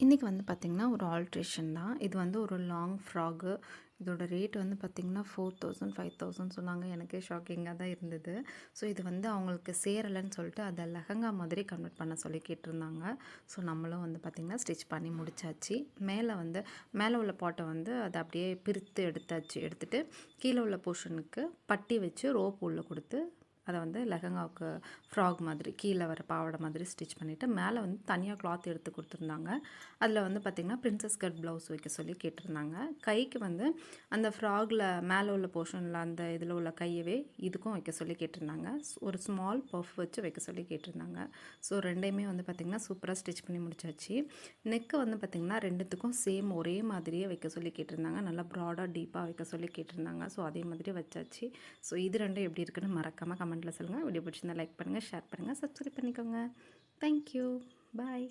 இன்றைக்கி வந்து பார்த்திங்கன்னா ஒரு ஆல்ட்ரேஷன் தான். இது வந்து ஒரு லாங் ஃப்ராகு. இதோட ரேட் வந்து பார்த்திங்கன்னா 4000 5000 சொன்னாங்க. எனக்கே ஷாக்கிங்காக தான் இருந்தது. ஸோ இது வந்து அவங்களுக்கு சேரலைன்னு சொல்லிட்டு அதை லெஹங்கா மாதிரி கன்வெர்ட் பண்ண சொல்லி கேட்டிருந்தாங்க. ஸோ நம்மளும் வந்து பார்த்திங்கன்னா ஸ்டிச் பண்ணி முடிச்சாச்சு. மேலே உள்ள பாட்டை வந்து அதை அப்படியே பிரித்து எடுத்துட்டு கீழே உள்ள போர்ஷனுக்கு பட்டி வச்சு ரோப் உள்ள கொடுத்து அதை வந்து லெஹங்காவுக்கு ஃப்ராக் மாதிரி கீழே வர பாவாடை மாதிரி ஸ்டிச் பண்ணிவிட்டு மேலே வந்து தனியாக கிளாத் எடுத்து கொடுத்துருந்தாங்க. அதில் வந்து பார்த்திங்கன்னா பிரின்சஸ் கட் ப்ளவுஸ் வைக்க சொல்லி கேட்டிருந்தாங்க. கைக்கு வந்து அந்த ஃப்ராகில் மேலே உள்ள போர்ஷனில் அந்த இதில் உள்ள கையவே இதுக்கும் வைக்க சொல்லி கேட்டிருந்தாங்க. ஒரு ஸ்மால் பஃப் வச்சு வைக்க சொல்லி கேட்டிருந்தாங்க. ஸோ ரெண்டையுமே வந்து பார்த்திங்கன்னா சூப்பராக ஸ்டிச் பண்ணி முடிச்சாச்சு. நெக்கு வந்து பார்த்திங்கன்னா ரெண்டுத்துக்கும் சேம் ஒரே மாதிரியே வைக்க சொல்லி கேட்டிருந்தாங்க. நல்லா ப்ராடாக டீப்பாக வைக்க சொல்லி கேட்டிருந்தாங்க. ஸோ அதே மாதிரி வச்சாச்சு. ஸோ இது ரெண்டும் எப்படி இருக்குன்னு மறக்காமல் கமெண்ட்டில் சொல்லுங்கள். வீடியோ பிடிச்சிருந்தா லைக் பண்ணுங்கள், ஷேர் பண்ணுங்கள், சப்ஸ்கிரைப் பண்ணிக்கோங்க. தேங்க்யூ. பாய்.